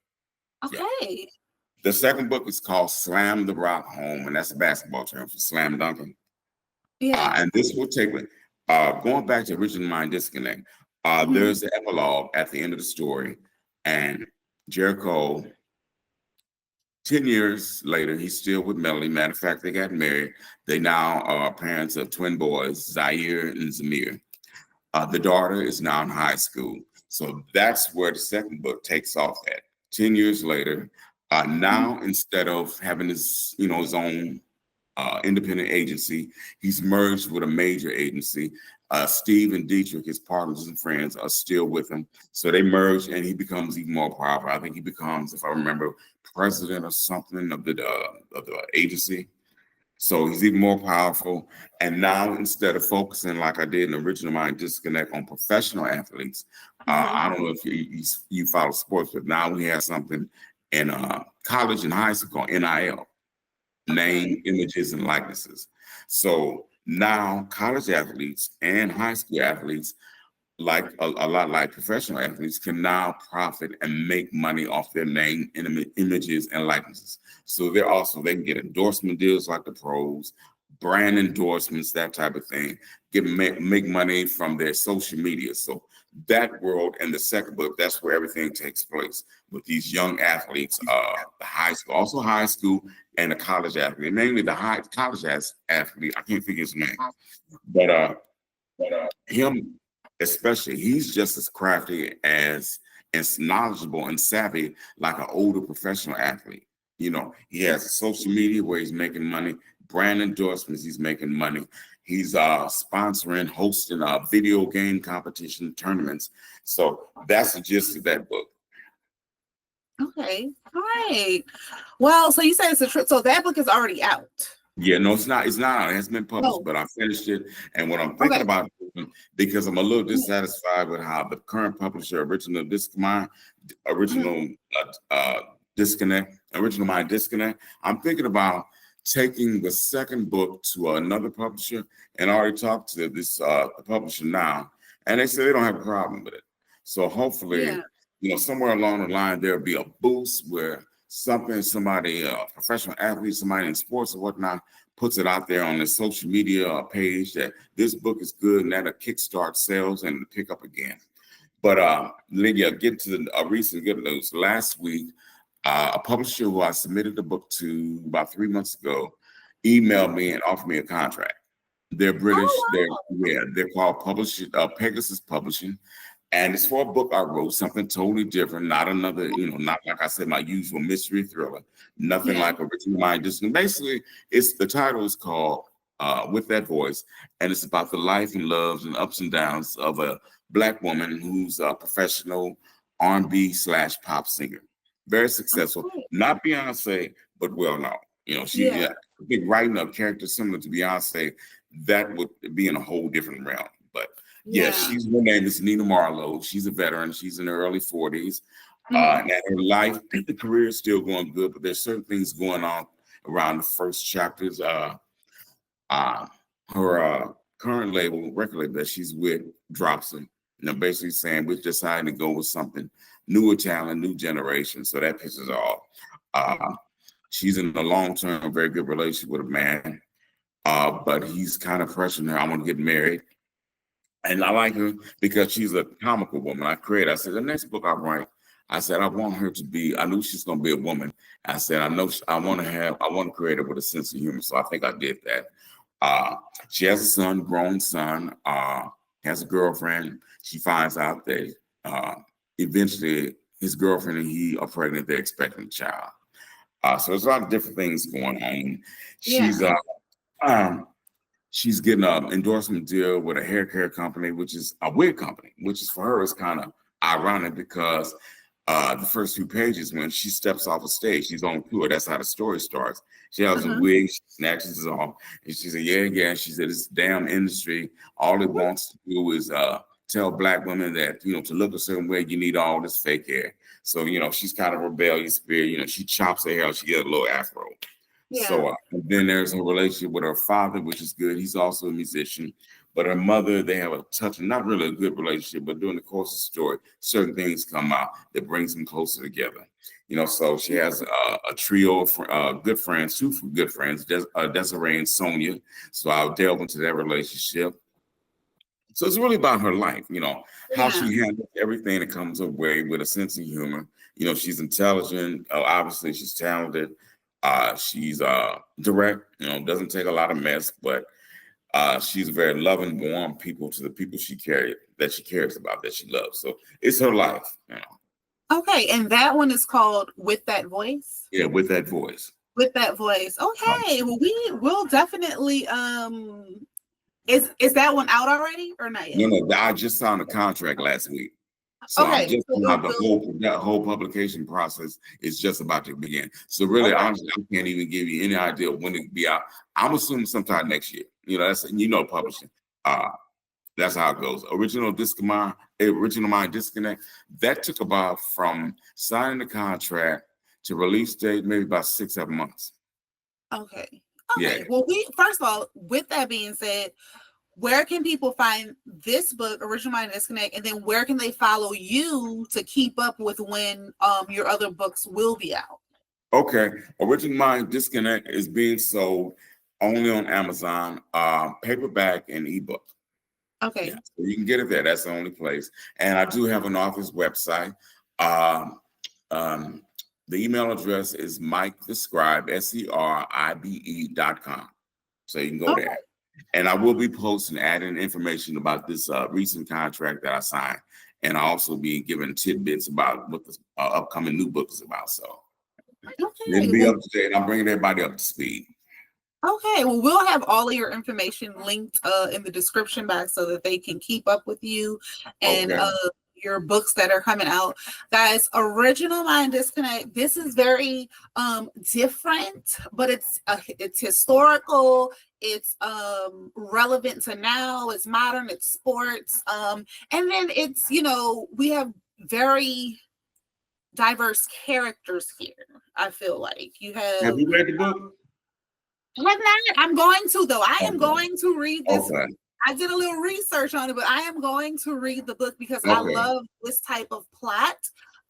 Yeah.
Okay.
The second book is called Slam the Rock Home, and that's a basketball term for slam dunking.
Yeah.
And this will take going back to Original Mind Disconnect.
Mhm.
There's the epilogue at the end of the story, and Jericho 10 years later, he's still with Melody. Matter of fact, they got married. They now are parents of twin boys, Zaire and Zamir. The daughter is now in high school. So that's where the second book takes off at. 10 years later, now instead of having his own independent agency, he's merged with a major agency. Steve and Dietrich, his partners and friends, are still with him. So they merge, and he becomes even more powerful. I think he becomes, if I remember, president or something of the agency. So he's even more powerful. And now, instead of focusing like I did in Original Mind Disconnect on professional athletes, I don't know if you follow sports, but now we have something in college and high school called NIL, name, images, and likenesses. So now college athletes and high school athletes, like a lot like professional athletes, can now profit and make money off their name, images, and likenesses. So they can get endorsement deals like the pros, brand endorsements, that type of thing, make money from their social media. So that world and the second book, that's where everything takes place with these young athletes, the high school and the college athlete, mainly the college athlete. I can't think of his name, but him especially, he's just as crafty as knowledgeable and savvy like an older professional athlete. He has social media where he's making money, brand endorsements, he's making money. He's sponsoring, hosting video game competition tournaments. So that's the gist of that book.
Okay. All right. Well, so you said it's a trip. So that book is already out.
Yeah, no, it's not. It's not. It hasn't been published, but I finished it. And what I'm thinking about, because I'm a little dissatisfied with how the current publisher, Original Disconnect, Original Mind Disconnect. I'm thinking about taking the second book to another publisher, and I already talked to this publisher now, and they say they don't have a problem with it. So hopefully,
Yeah.
somewhere along the line there'll be a boost where somebody, a professional athlete, somebody in sports or whatnot, puts it out there on their social media page that this book is good, and that'll kickstart sales and pick up again. But Lydia, get to the recent good news. Last week, a publisher who I submitted the book to about 3 months ago emailed me and offered me a contract. They're British.
Oh,
They're called Pegasus Publishing, and it's for a book I wrote, something totally different, not another, not like I said, my usual mystery thriller,
wow.
nothing
Yeah.
like Original Mind Disney. Basically, the title is called With That Voice, and it's about the life and loves and ups and downs of a Black woman who's a professional R&B/pop singer. Very successful,
Okay.
not Beyonce, but well known.
Yeah.
I think writing a character similar to Beyonce, that would be in a whole different realm. But yeah,
Yeah.
her name is Nina Marlowe. She's a veteran. She's in her early 40s.
Mhm.
And her life, the career is still going good, but there's certain things going on around the first chapters. Her current record label that she's with, drops them. Basically saying we're deciding to go with something newer talent, new generation. So that pisses her off. She's in a long-term, very good relationship with a man, but he's kind of pressuring her. I want to get married. And I like her because she's a comical woman. I said, the next book I write, I said, I want her to be, I knew she's going to be a woman. I said, I know I want to create her with a sense of humor. So I think I did that. She has a son, grown son, has a girlfriend. She finds out that eventually his girlfriend and he are pregnant. They're expecting a child. So there's a lot of different things going on. She's
Yeah.
um, she's getting an endorsement deal with a hair care company, which is a wig company, which is for her is kind of ironic because the first few pages, when she steps off a stage, she's on tour. That's how the story starts. She has a
Uh-huh.
wig, she snatches it off, and she said, yeah. She said, this damn industry, all it wants to do is tell Black women that, to look a certain way, you need all this fake hair. So, she's kind of rebellious spirit. She chops her hair, she gets a little afro.
Yeah.
So and then there's a relationship with her father, which is good. He's also a musician. But her mother, they have a touching, not really a good relationship, but during the course of the story, certain things come out that brings them closer together. So she has a trio of good friends, two good friends, Desiree and Sonia. So I'll delve into that relationship. So it's really about her life, how
Yeah.
she handles everything that comes her way with a sense of humor. She's intelligent. Obviously, she's talented. She's direct, doesn't take a lot of mess, but she's very loving, warm people to the people she cares about, that she loves. So it's her life.
Okay, and that one is called With That Voice.
Yeah, with that voice.
With That Voice. Okay, well, we will definitely is that one out already or not yet?
No, I just signed a contract last week. So I'm
Okay,
just
so
about that whole publication process is just about to begin. So really, honestly, I can't even give you any idea when it'll be out. I'm assuming sometime next year. That's publishing. That's how it goes. Original Mind Disconnect. That took about from signing the contract to release date, maybe about 6-7 months.
Okay.
Yeah.
Well, first of all, with that being said, where can people find this book, Original Mind Disconnect, and then where can they follow you to keep up with when your other books will be out?
Okay. Original Mind Disconnect is being sold only on Amazon, paperback and ebook.
Okay.
Yeah, so you can get it there. That's the only place. And I do have an author's website. The email address is Mike the Scribe, SERIBE.com. So you can go there. And I will be posting, adding information about this recent contract that I signed. And I'll also be giving tidbits about what the upcoming new book is about. So it'll be up to date. I'm bringing everybody up to speed.
Okay, well, we'll have all of your information linked in the description box so that they can keep up with you and your books that are coming out. Guys, Original Mind Disconnect, this is very different, but it's historical, it's relevant to now, it's modern, it's sports, and then it's, we have very diverse characters here. I feel like you have
you read the book?
I'm going to, though. I am
Okay.
going to read this.
Okay.
I did a little research on it, but I am going to read the book because I
Okay.
love this type of plot.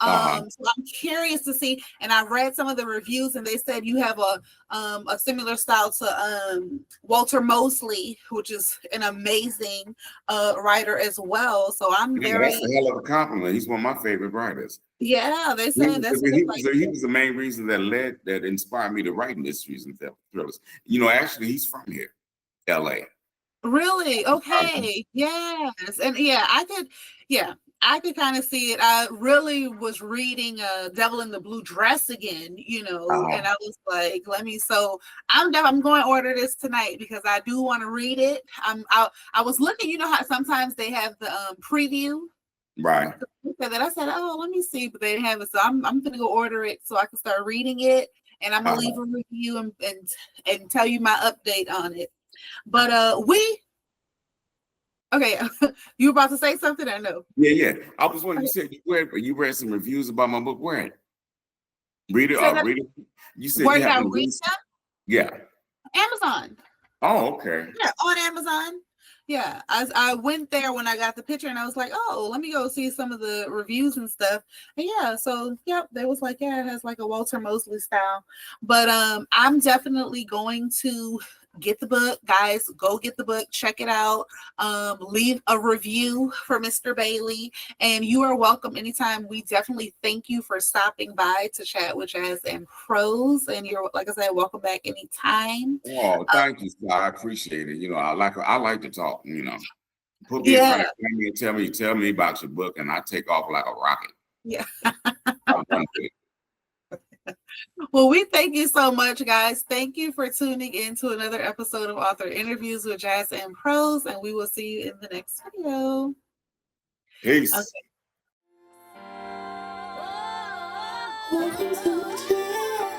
So I'm curious to see, and I read some of the reviews, and they said you have a similar style to Walter Mosley, which is an amazing writer as well. So I'm very
That's a hell of a compliment. He's one of my favorite writers.
Yeah, they
He
said that's
was the main reason that inspired me to write mysteries and thrillers. You know, actually, he's from here, L.A.
Really? Okay. Yes. And yeah, I could kind of see it. I really was reading Devil in the Blue Dress again, and I was like, I'm going to order this tonight because I do want to read it. I was looking, how sometimes they have the preview.
Right.
That I said, oh, let me see, but they didn't have it. So I'm gonna go order it so I can start reading it, and I'm gonna leave a review and tell you my update on it. But okay, you were about to say something? I know.
Yeah. I was wondering. You said you read some reviews about my book. Where? Read it. Read it. You said
where
you
did I
have
read that?
Yeah.
Amazon.
Oh, okay.
Yeah, on Amazon. Yeah, I went there when I got the picture, and I was like, oh, let me go see some of the reviews and stuff. And yeah, so yep, they was like, yeah, it has like a Walter Mosley style. But I'm definitely going to get the book, guys. Go get the book, check it out. Leave a review for Mr. Bailey, and you are welcome anytime. We definitely thank you for stopping by to chat with Jazz and Prose, and you're, like I said, welcome back anytime.
Oh, thank you. I appreciate it. I like to talk. Put me in front of me and tell me about your book, and I take off like a rocket.
Yeah. Well, we thank you so much, guys. Thank you for tuning in to another episode of Author Interviews with Jazz and Prose, and we will see you in the next video.
Peace.
Okay.